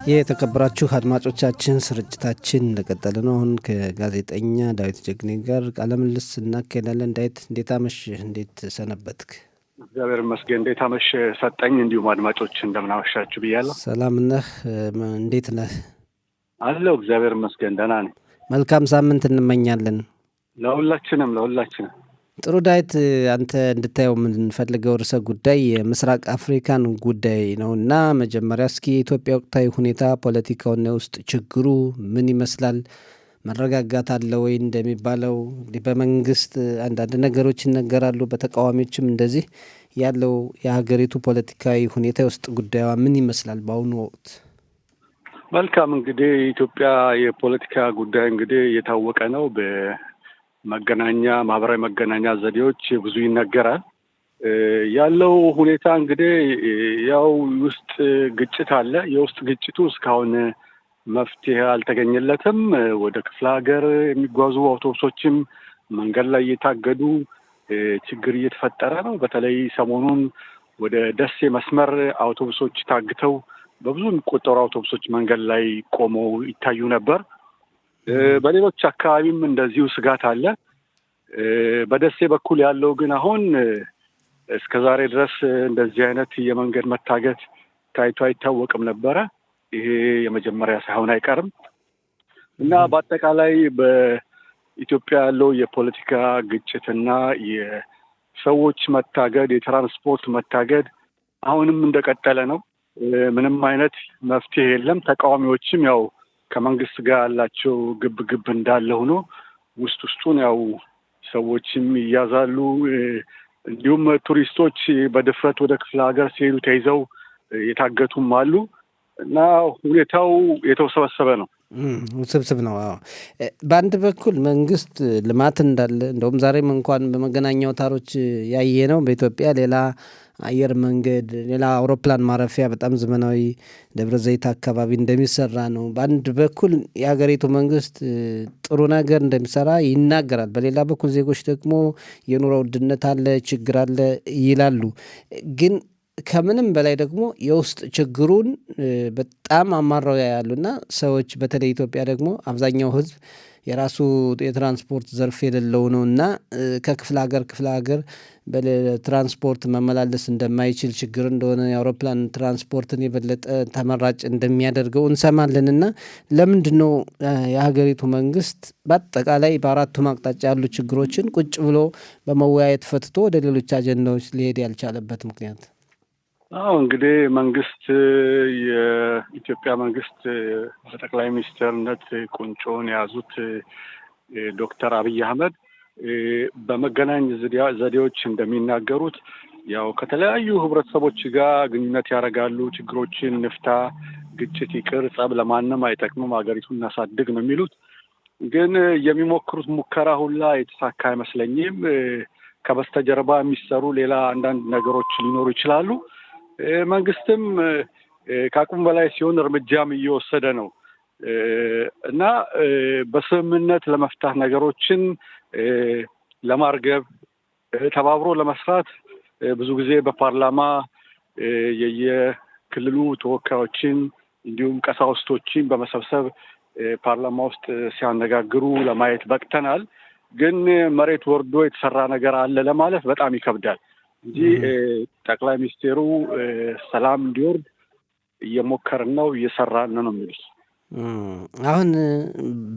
የተከበራችሁ አድማጮቻችን ስርጭታችን እንደቀጠለ ነው። አሁን ከጋዜጠኛ ዳዊት ጀግኔ ጋር ቃለ ምልልስ እናካሄዳለን። ዳዊት እንዴት አመሸህ? እንዴት ሰነበትክ? እግዚአብሔር ይመስገን። እንዴት አመሸህ ሰጠኝ? እንዲሁም አድማጮች እንደምን አመሻችሁ ብያለሁ። ሰላም ነህ? እንዴት ነህ? አለሁ እግዚአብሔር ይመስገን ደህና ነኝ። መልካም ሳምንት እንመኛለን ለሁላችንም። ጥሩ ዳዊት፣ አንተ እንድታየው የምንፈልገው ርዕሰ ጉዳይ የምስራቅ አፍሪካን ጉዳይ ነው እና መጀመሪያ እስኪ የኢትዮጵያ ወቅታዊ ሁኔታ፣ ፖለቲካውና የውስጥ ችግሩ ምን ይመስላል? መረጋጋት አለ ወይ? እንደሚባለው እንግዲህ በመንግስት አንዳንድ ነገሮች ይነገራሉ፣ በተቃዋሚዎችም እንደዚህ ያለው የሀገሪቱ ፖለቲካዊ ሁኔታ የውስጥ ጉዳዩዋ ምን ይመስላል በአሁኑ ወቅት? መልካም እንግዲህ የኢትዮጵያ የፖለቲካ ጉዳይ እንግዲህ የታወቀ ነው። ማህበራዊ መገናኛ ዘዴዎች ብዙ ይነገራል። ያለው ሁኔታ እንግዲህ ያው ውስጥ ግጭት አለ። የውስጥ ግጭቱ እስካሁን መፍትሄ አልተገኘለትም። ወደ ክፍለ ሀገር የሚጓዙ አውቶቡሶችም መንገድ ላይ እየታገዱ ችግር እየተፈጠረ ነው። በተለይ ሰሞኑን ወደ ደሴ መስመር አውቶቡሶች ታግተው በብዙ የሚቆጠሩ አውቶቡሶች መንገድ ላይ ቆመው ይታዩ ነበር። በሌሎች አካባቢም እንደዚሁ ስጋት አለ። በደሴ በኩል ያለው ግን አሁን እስከ ዛሬ ድረስ እንደዚህ አይነት የመንገድ መታገት ታይቶ አይታወቅም ነበረ። ይሄ የመጀመሪያ ሳይሆን አይቀርም እና በአጠቃላይ በኢትዮጵያ ያለው የፖለቲካ ግጭትና የሰዎች መታገድ፣ የትራንስፖርት መታገድ አሁንም እንደቀጠለ ነው። ምንም አይነት መፍትሄ የለም። ተቃዋሚዎችም ያው ከመንግስት ጋር ያላቸው ግብ እንዳለ ሆኖ ውስጡን ያው ሰዎችም ይያዛሉ። እንዲሁም ቱሪስቶች በድፍረት ወደ ክፍለ ሀገር ሲሄዱ ተይዘው የታገቱም አሉ እና ሁኔታው የተወሰበሰበ ነው። ውስብስብ ነው። በአንድ በኩል መንግስት ልማት እንዳለ እንደውም ዛሬም እንኳን በመገናኛ አውታሮች ያየ ነው። በኢትዮጵያ ሌላ አየር መንገድ፣ ሌላ አውሮፕላን ማረፊያ በጣም ዘመናዊ ደብረ ዘይት አካባቢ እንደሚሰራ ነው። በአንድ በኩል የሀገሪቱ መንግስት ጥሩ ነገር እንደሚሰራ ይናገራል። በሌላ በኩል ዜጎች ደግሞ የኑሮ ውድነት አለ፣ ችግር አለ ይላሉ። ግን ከምንም በላይ ደግሞ የውስጥ ችግሩን በጣም አማራው ያሉና ሰዎች በተለይ ኢትዮጵያ ደግሞ አብዛኛው ህዝብ የራሱ የትራንስፖርት ዘርፍ የሌለው ነው እና ከክፍለ ሀገር በትራንስፖርት መመላለስ እንደማይችል ችግር እንደሆነ የአውሮፕላን ትራንስፖርትን የበለጠ ተመራጭ እንደሚያደርገው እንሰማለን። እና ለምንድን ነው የሀገሪቱ መንግስት በአጠቃላይ በአራቱም አቅጣጫ ያሉ ችግሮችን ቁጭ ብሎ በመወያየት ፈትቶ ወደ ሌሎች አጀንዳዎች ሊሄድ ያልቻለበት ምክንያት? እንግዲህ የኢትዮጵያ መንግስት በጠቅላይ ሚኒስትርነት ቁንጮውን የያዙት ዶክተር አብይ አህመድ በመገናኛ ዘዴዎች እንደሚናገሩት ያው ከተለያዩ ህብረተሰቦች ጋር ግንኙነት ያደርጋሉ። ችግሮችን ንፍታ፣ ግጭት ይቅር፣ ጸብ ለማንም አይጠቅምም፣ ሀገሪቱን እናሳድግ ነው የሚሉት። ግን የሚሞክሩት ሙከራ ሁላ የተሳካ አይመስለኝም። ከበስተጀርባ የሚሰሩ ሌላ አንዳንድ ነገሮች ሊኖሩ ይችላሉ። መንግስትም ከአቅሙ በላይ ሲሆን እርምጃም እየወሰደ ነው እና በስምምነት ለመፍታት ነገሮችን ለማርገብ ተባብሮ ለመስራት ብዙ ጊዜ በፓርላማ የየክልሉ ተወካዮችን እንዲሁም ቀሳውስቶችን በመሰብሰብ ፓርላማ ውስጥ ሲያነጋግሩ ለማየት በቅተናል። ግን መሬት ወርዶ የተሰራ ነገር አለ ለማለት በጣም ይከብዳል እንጂ ጠቅላይ ሚኒስቴሩ ሰላም እንዲወርድ እየሞከርን ነው፣ እየሰራን ነው የሚሉት። አሁን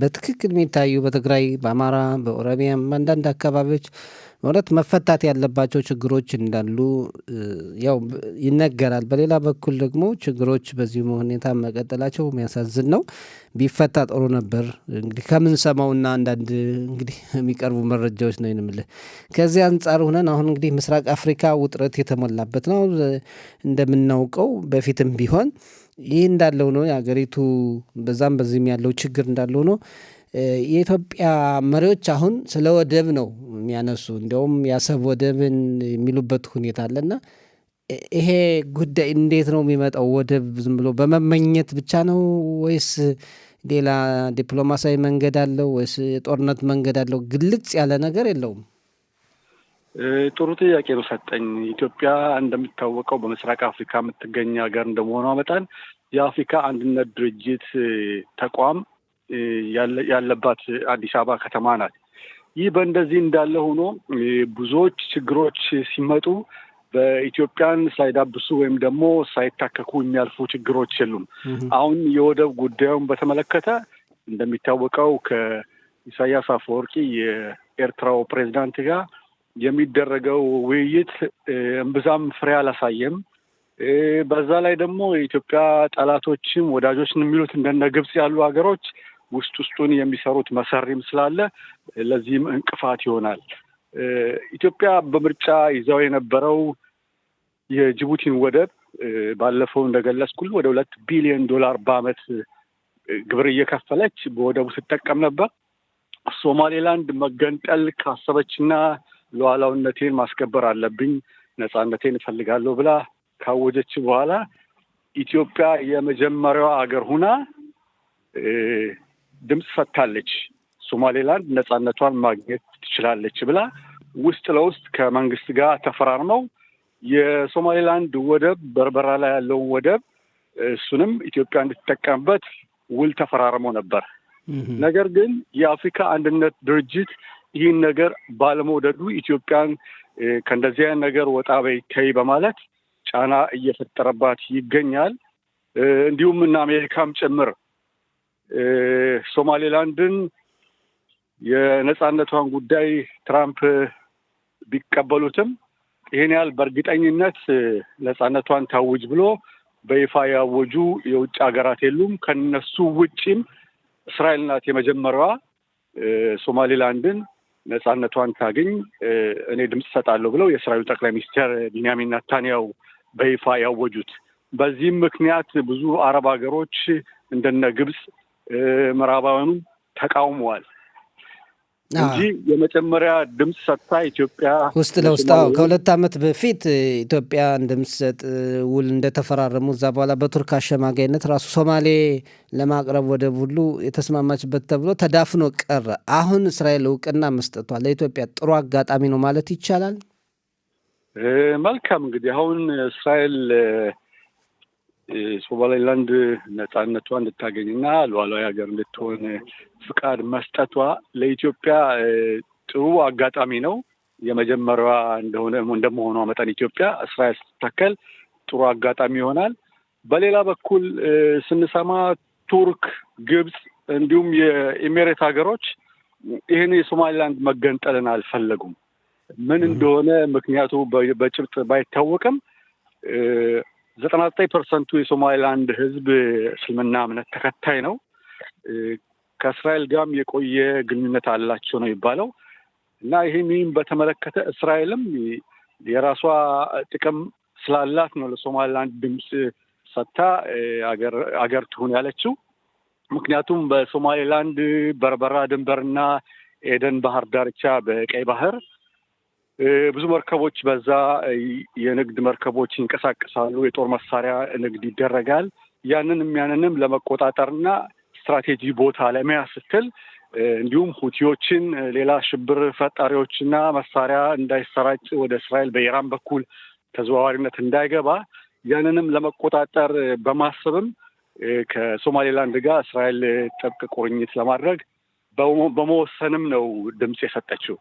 በትክክል የሚታዩ በትግራይ፣ በአማራ፣ በኦሮሚያም አንዳንድ አካባቢዎች ማለት መፈታት ያለባቸው ችግሮች እንዳሉ ያው ይነገራል። በሌላ በኩል ደግሞ ችግሮች በዚህ ሁኔታ መቀጠላቸው የሚያሳዝን ነው። ቢፈታ ጥሩ ነበር እንግዲህ ከምንሰማውና አንዳንድ እንግዲህ የሚቀርቡ መረጃዎች ነው የምልህ። ከዚህ አንጻር ሆነን አሁን እንግዲህ ምስራቅ አፍሪካ ውጥረት የተሞላበት ነው እንደምናውቀው። በፊትም ቢሆን ይህ እንዳለው ነው የሀገሪቱ በዛም በዚህም ያለው ችግር እንዳለው ነው። የኢትዮጵያ መሪዎች አሁን ስለ ወደብ ነው የሚያነሱ። እንዲያውም የአሰብ ወደብን የሚሉበት ሁኔታ አለና ይሄ ጉዳይ እንዴት ነው የሚመጣው? ወደብ ዝም ብሎ በመመኘት ብቻ ነው ወይስ ሌላ ዲፕሎማሲያዊ መንገድ አለው ወይስ የጦርነት መንገድ አለው? ግልጽ ያለ ነገር የለውም። ጥሩ ጥያቄ ነው ሰጠኝ። ኢትዮጵያ እንደሚታወቀው በምስራቅ አፍሪካ የምትገኝ ሀገር እንደመሆኗ መጠን የአፍሪካ አንድነት ድርጅት ተቋም ያለባት አዲስ አበባ ከተማ ናት። ይህ በእንደዚህ እንዳለ ሆኖ ብዙዎች ችግሮች ሲመጡ በኢትዮጵያን ሳይዳብሱ ወይም ደግሞ ሳይታከኩ የሚያልፉ ችግሮች የሉም። አሁን የወደብ ጉዳዩን በተመለከተ እንደሚታወቀው ከኢሳያስ አፈወርቂ የኤርትራው ፕሬዚዳንት ጋር የሚደረገው ውይይት እምብዛም ፍሬ አላሳየም። በዛ ላይ ደግሞ የኢትዮጵያ ጠላቶችም ወዳጆችን የሚሉት እንደነ ግብጽ ያሉ ሀገሮች ውስጡን የሚሰሩት መሰሪም ስላለ ለዚህም እንቅፋት ይሆናል። ኢትዮጵያ በምርጫ ይዛው የነበረው የጅቡቲን ወደብ ባለፈው እንደገለጽኩል ወደ $2 ቢሊዮን በአመት ግብር እየከፈለች በወደቡ ስትጠቀም ነበር። ሶማሌላንድ መገንጠል ካሰበችና ሉዓላዊነቴን ማስከበር አለብኝ፣ ነጻነቴን እፈልጋለሁ ብላ ካወጀች በኋላ ኢትዮጵያ የመጀመሪያዋ አገር ሁና ድምፅ ሰጥታለች። ሶማሌላንድ ነጻነቷን ማግኘት ትችላለች ብላ ውስጥ ለውስጥ ከመንግስት ጋር ተፈራርመው የሶማሌላንድ ወደብ በርበራ ላይ ያለውን ወደብ እሱንም ኢትዮጵያ እንድትጠቀምበት ውል ተፈራርመው ነበር። ነገር ግን የአፍሪካ አንድነት ድርጅት ይህን ነገር ባለመውደዱ ኢትዮጵያን ከእንደዚህ አይነት ነገር ወጣ በይ ተይ በማለት ጫና እየፈጠረባት ይገኛል። እንዲሁም እና አሜሪካም ጭምር ሶማሌላንድን የነጻነቷን ጉዳይ ትራምፕ ቢቀበሉትም ይሄን ያህል በእርግጠኝነት ነጻነቷን ታውጅ ብሎ በይፋ ያወጁ የውጭ ሀገራት የሉም። ከነሱ ውጪም እስራኤል ናት የመጀመሪያዋ ሶማሌላንድን ነጻነቷን ታገኝ እኔ ድምፅ ሰጣለሁ ብለው የእስራኤል ጠቅላይ ሚኒስትር ቢንያሚን ኔታንያሁ በይፋ ያወጁት። በዚህም ምክንያት ብዙ አረብ ሀገሮች እንደነ ግብጽ ምዕራባውያኑ ተቃውመዋል እንጂ የመጀመሪያ ድምፅ ሰጥታ ኢትዮጵያ ውስጥ ለውስጥ ከ2 ዓመት በፊት ኢትዮጵያ እንደምትሰጥ ውል እንደተፈራረሙ እዛ በኋላ በቱርክ አሸማጋይነት ራሱ ሶማሌ ለማቅረብ ወደብ ሁሉ የተስማማችበት ተብሎ ተዳፍኖ ቀረ። አሁን እስራኤል እውቅና መስጠቷ ለኢትዮጵያ ጥሩ አጋጣሚ ነው ማለት ይቻላል። መልካም እንግዲህ አሁን እስራኤል ሶማሌላንድ ነጻነቷ እንድታገኝና ሉዓላዊ ሀገር እንድትሆን ፍቃድ መስጠቷ ለኢትዮጵያ ጥሩ አጋጣሚ ነው። የመጀመሪያዋ እንደመሆኗ መጠን ኢትዮጵያ እስራኤል ስትተከል ጥሩ አጋጣሚ ይሆናል። በሌላ በኩል ስንሰማ ቱርክ፣ ግብጽ እንዲሁም የኤሚሬት ሀገሮች ይህን የሶማሌላንድ መገንጠልን አልፈለጉም። ምን እንደሆነ ምክንያቱ በጭብጥ ባይታወቅም 99% የሶማሌላንድ ሕዝብ እስልምና እምነት ተከታይ ነው። ከእስራኤል ጋርም የቆየ ግንኙነት አላቸው ነው የሚባለው እና ይህንን በተመለከተ እስራኤልም የራሷ ጥቅም ስላላት ነው ለሶማሌላንድ ድምፅ ሰጥታ አገር ትሁን ያለችው። ምክንያቱም በሶማሌላንድ በርበራ ድንበርና ኤደን ባህር ዳርቻ በቀይ ባህር ብዙ መርከቦች በዛ የንግድ መርከቦች ይንቀሳቀሳሉ። የጦር መሳሪያ ንግድ ይደረጋል። ያንንም ለመቆጣጠርና ስትራቴጂ ቦታ ለመያዝ ስትል እንዲሁም ሁቲዎችን ሌላ ሽብር ፈጣሪዎችና መሳሪያ እንዳይሰራጭ ወደ እስራኤል በኢራን በኩል ተዘዋዋሪነት እንዳይገባ ያንንም ለመቆጣጠር በማሰብም ከሶማሌላንድ ጋር እስራኤል ጥብቅ ቁርኝት ለማድረግ በመወሰንም ነው ድምፅ የሰጠችው።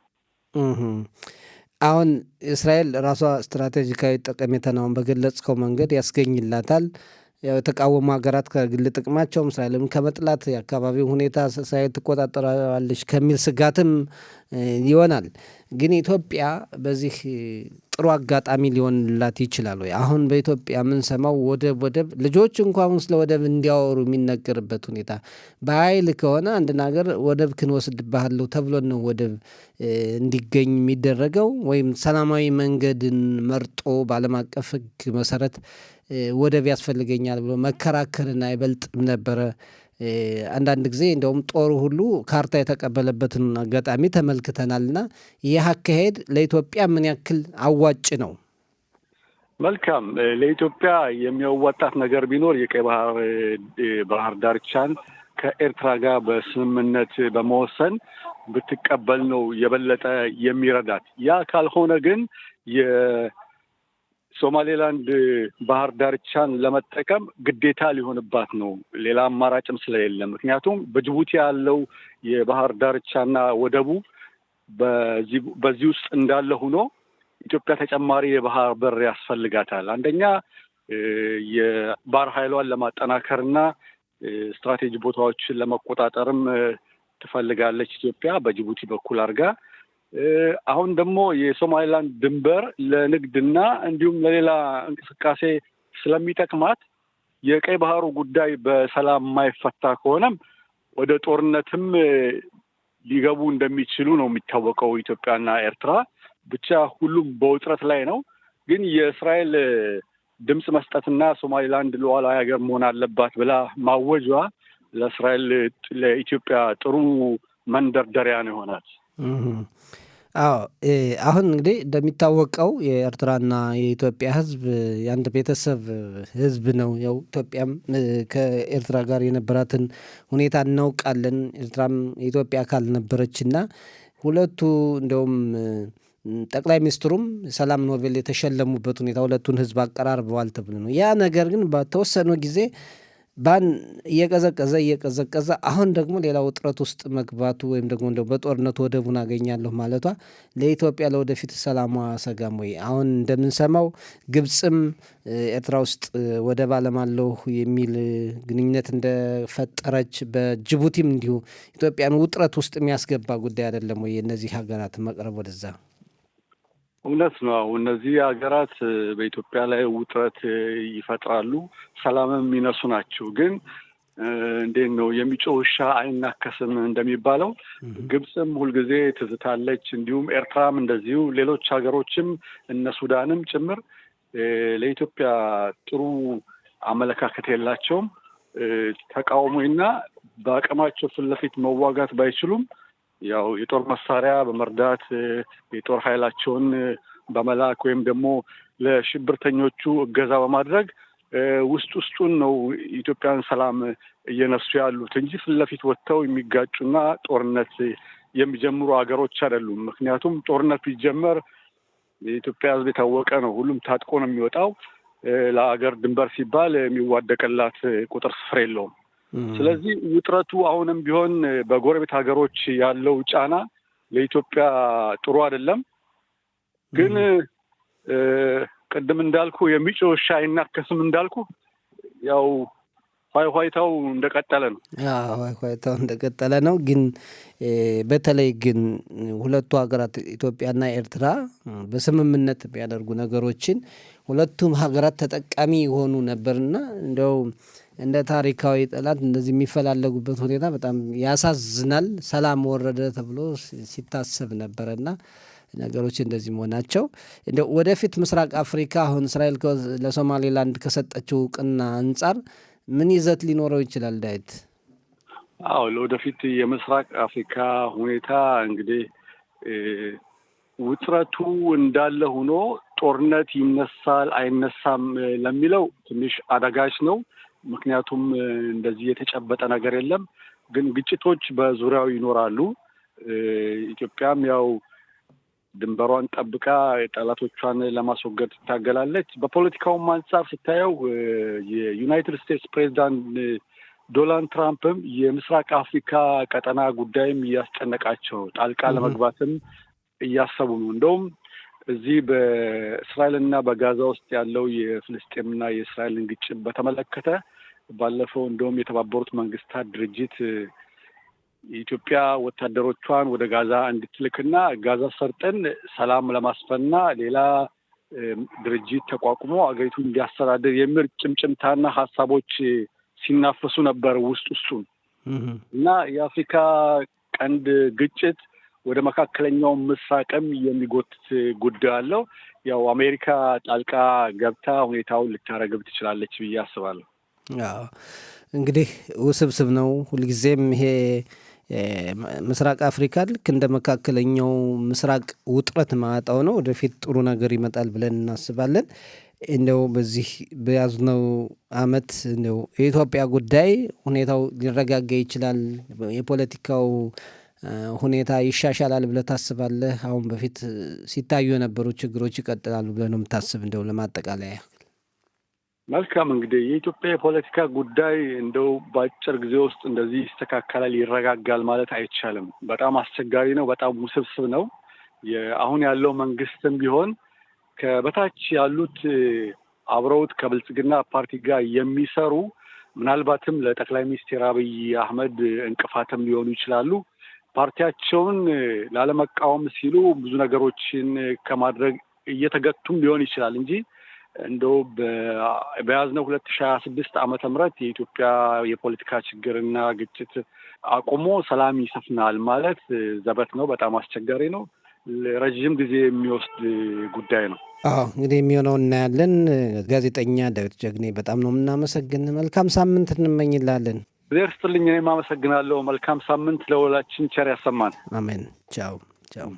አሁን እስራኤል ራሷ ስትራቴጂካዊ ጠቀሜታውን በገለጽከው መንገድ ያስገኝላታል። የተቃወሙ ሀገራት ከግል ጥቅማቸውም እስራኤልን ከመጥላት የአካባቢው ሁኔታ እስራኤል ትቆጣጠራለች ከሚል ስጋትም ይሆናል። ግን ኢትዮጵያ በዚህ ጥሩ አጋጣሚ ሊሆንላት ይችላል ወይ? አሁን በኢትዮጵያ የምንሰማው ወደብ ልጆች እንኳን ስለ ወደብ እንዲያወሩ የሚነገርበት ሁኔታ በኃይል ከሆነ አንድን ሀገር ወደብ ክንወስድብሃለሁ ተብሎ ነው ወደብ እንዲገኝ የሚደረገው ወይም ሰላማዊ መንገድን መርጦ በዓለም አቀፍ ሕግ መሰረት ወደብ ያስፈልገኛል ብሎ መከራከርና አይበልጥም ነበረ። አንዳንድ ጊዜ እንደውም ጦሩ ሁሉ ካርታ የተቀበለበትን አጋጣሚ ተመልክተናልና ይህ አካሄድ ለኢትዮጵያ ምን ያክል አዋጭ ነው? መልካም፣ ለኢትዮጵያ የሚያዋጣት ነገር ቢኖር የቀይ ባህር ዳርቻን ከኤርትራ ጋር በስምምነት በመወሰን ብትቀበል ነው የበለጠ የሚረዳት። ያ ካልሆነ ግን የሶማሌላንድ ባህር ዳርቻን ለመጠቀም ግዴታ ሊሆንባት ነው፣ ሌላ አማራጭም ስለሌለ። ምክንያቱም በጅቡቲ ያለው የባህር ዳርቻና ወደቡ በዚህ ውስጥ እንዳለ ሆኖ ኢትዮጵያ ተጨማሪ የባህር በር ያስፈልጋታል። አንደኛ የባህር ኃይሏን ለማጠናከርና ስትራቴጂ ቦታዎችን ለመቆጣጠርም ትፈልጋለች ኢትዮጵያ በጅቡቲ በኩል አድርጋ። አሁን ደግሞ የሶማሌላንድ ድንበር ለንግድና እንዲሁም ለሌላ እንቅስቃሴ ስለሚጠቅማት የቀይ ባህሩ ጉዳይ በሰላም የማይፈታ ከሆነም ወደ ጦርነትም ሊገቡ እንደሚችሉ ነው የሚታወቀው። ኢትዮጵያና ኤርትራ ብቻ ሁሉም በውጥረት ላይ ነው። ግን የእስራኤል ድምፅ መስጠትና ሶማሌላንድ ሉዓላዊ ሀገር መሆን አለባት ብላ ማወጇ ለኢትዮጵያ ጥሩ መንደርደሪያ ነው ይሆናል። አዎ አሁን እንግዲህ እንደሚታወቀው የኤርትራና የኢትዮጵያ ሕዝብ የአንድ ቤተሰብ ሕዝብ ነው። ያው ኢትዮጵያም ከኤርትራ ጋር የነበራትን ሁኔታ እናውቃለን። ኤርትራም የኢትዮጵያ አካል ነበረችና ሁለቱ እንደውም ጠቅላይ ሚኒስትሩም ሰላም ኖቤል የተሸለሙበት ሁኔታ ሁለቱን ሕዝብ አቀራርበዋል ተብሎ ነው። ያ ነገር ግን በተወሰነው ጊዜ እየቀዘቀዘ አሁን ደግሞ ሌላ ውጥረት ውስጥ መግባቱ ወይም ደግሞ እንደው በጦርነቱ ወደቡን አገኛለሁ ማለቷ ለኢትዮጵያ ለወደፊት ሰላሟ አሰጋም ወይ? አሁን እንደምንሰማው ግብፅም ኤርትራ ውስጥ ወደብ አለማለሁ የሚል ግንኙነት እንደፈጠረች፣ በጅቡቲም እንዲሁ ኢትዮጵያን ውጥረት ውስጥ የሚያስገባ ጉዳይ አይደለም ወይ የእነዚህ ሀገራት መቅረብ ወደዛ? እውነት ነው። እነዚህ ሀገራት በኢትዮጵያ ላይ ውጥረት ይፈጥራሉ፣ ሰላምም የሚነሱ ናቸው። ግን እንዴት ነው የሚጮህ ውሻ አይናከስም እንደሚባለው ግብፅም ሁልጊዜ ትዝታለች፣ እንዲሁም ኤርትራም እንደዚሁ፣ ሌሎች ሀገሮችም እነ ሱዳንም ጭምር ለኢትዮጵያ ጥሩ አመለካከት የላቸውም። ተቃውሞና በአቅማቸው ፊት ለፊት መዋጋት ባይችሉም ያው የጦር መሳሪያ በመርዳት የጦር ኃይላቸውን በመላክ ወይም ደግሞ ለሽብርተኞቹ እገዛ በማድረግ ውስጡን ነው ኢትዮጵያን ሰላም እየነሱ ያሉት እንጂ ፊት ለፊት ወጥተው የሚጋጩና ጦርነት የሚጀምሩ ሀገሮች አይደሉም። ምክንያቱም ጦርነት ቢጀመር የኢትዮጵያ ሕዝብ የታወቀ ነው። ሁሉም ታጥቆ ነው የሚወጣው። ለሀገር ድንበር ሲባል የሚዋደቅላት ቁጥር ስፍር የለውም። ስለዚህ ውጥረቱ አሁንም ቢሆን በጎረቤት ሀገሮች ያለው ጫና ለኢትዮጵያ ጥሩ አይደለም። ግን ቅድም እንዳልኩ የሚጮህ ውሻ አይናከስም እንዳልኩ ያው ኋይታው እንደቀጠለ ነው። ኋይታው እንደቀጠለ ነው። ግን በተለይ ግን ሁለቱ ሀገራት ኢትዮጵያና ኤርትራ በስምምነት የሚያደርጉ ነገሮችን ሁለቱም ሀገራት ተጠቃሚ የሆኑ ነበርና እንደው እንደ ታሪካዊ ጠላት እንደዚህ የሚፈላለጉበት ሁኔታ በጣም ያሳዝናል። ሰላም ወረደ ተብሎ ሲታሰብ ነበረና ነገሮች እንደዚህ መሆናቸው እንደው ወደፊት ምስራቅ አፍሪካ አሁን እስራኤል ለሶማሌላንድ ከሰጠችው እውቅና አንጻር ምን ይዘት ሊኖረው ይችላል ዳዊት? አዎ ለወደፊት የምስራቅ አፍሪካ ሁኔታ እንግዲህ ውጥረቱ እንዳለ ሆኖ ጦርነት ይነሳል አይነሳም ለሚለው ትንሽ አዳጋች ነው። ምክንያቱም እንደዚህ የተጨበጠ ነገር የለም። ግን ግጭቶች በዙሪያው ይኖራሉ። ኢትዮጵያም ያው ድንበሯን ጠብቃ ጠላቶቿን ለማስወገድ ትታገላለች። በፖለቲካውም አንጻር ስታየው የዩናይትድ ስቴትስ ፕሬዚዳንት ዶናልድ ትራምፕም የምስራቅ አፍሪካ ቀጠና ጉዳይም እያስጨነቃቸው ጣልቃ ለመግባትም እያሰቡ ነው። እንደውም እዚህ በእስራኤልና በጋዛ ውስጥ ያለው የፍልስጤምና የእስራኤልን ግጭት በተመለከተ ባለፈው እንደውም የተባበሩት መንግስታት ድርጅት የኢትዮጵያ ወታደሮቿን ወደ ጋዛ እንድትልክና ጋዛ ሰርጥን ሰላም ለማስፈንና ሌላ ድርጅት ተቋቁሞ አገሪቱን እንዲያስተዳድር የሚል ጭምጭምታና ሀሳቦች ሲናፈሱ ነበር ውስጡን እና የአፍሪካ ቀንድ ግጭት ወደ መካከለኛው ምስራቅም የሚጎትት ጉዳይ አለው። ያው አሜሪካ ጣልቃ ገብታ ሁኔታውን ልታረግብ ትችላለች ብዬ አስባለሁ። እንግዲህ ውስብስብ ነው። ሁልጊዜም ይሄ ምስራቅ አፍሪካ ልክ እንደ መካከለኛው ምስራቅ ውጥረት ማጣው ነው። ወደፊት ጥሩ ነገር ይመጣል ብለን እናስባለን። እንደው በዚህ በያዝነው አመት እንደው የኢትዮጵያ ጉዳይ ሁኔታው ሊረጋጋ ይችላል፣ የፖለቲካው ሁኔታ ይሻሻላል ብለህ ታስባለህ? አሁን በፊት ሲታዩ የነበሩ ችግሮች ይቀጥላሉ ብለህ ነው የምታስብ? እንደው ለማጠቃለያ መልካም እንግዲህ የኢትዮጵያ የፖለቲካ ጉዳይ እንደው በአጭር ጊዜ ውስጥ እንደዚህ ይስተካከላል፣ ይረጋጋል ማለት አይቻልም። በጣም አስቸጋሪ ነው። በጣም ውስብስብ ነው። አሁን ያለው መንግስትም ቢሆን ከበታች ያሉት አብረውት ከብልጽግና ፓርቲ ጋር የሚሰሩ ምናልባትም ለጠቅላይ ሚኒስትር አብይ አህመድ እንቅፋትም ሊሆኑ ይችላሉ። ፓርቲያቸውን ላለመቃወም ሲሉ ብዙ ነገሮችን ከማድረግ እየተገቱም ሊሆን ይችላል እንጂ እንደው በያዝነው 2026 ዓመተ ምህረት የኢትዮጵያ የፖለቲካ ችግርና ግጭት አቁሞ ሰላም ይሰፍናል ማለት ዘበት ነው። በጣም አስቸጋሪ ነው። ረዥም ጊዜ የሚወስድ ጉዳይ ነው። እንግዲህ የሚሆነው እናያለን። ጋዜጠኛ ዳዊት ጀግኔ በጣም ነው የምናመሰግን። መልካም ሳምንት እንመኝላለን። እግዚአብሔር ይስጥልኝ። እኔም አመሰግናለሁ። መልካም ሳምንት ለሁላችን ቸር ያሰማን። አሜን። ቻው ቻው።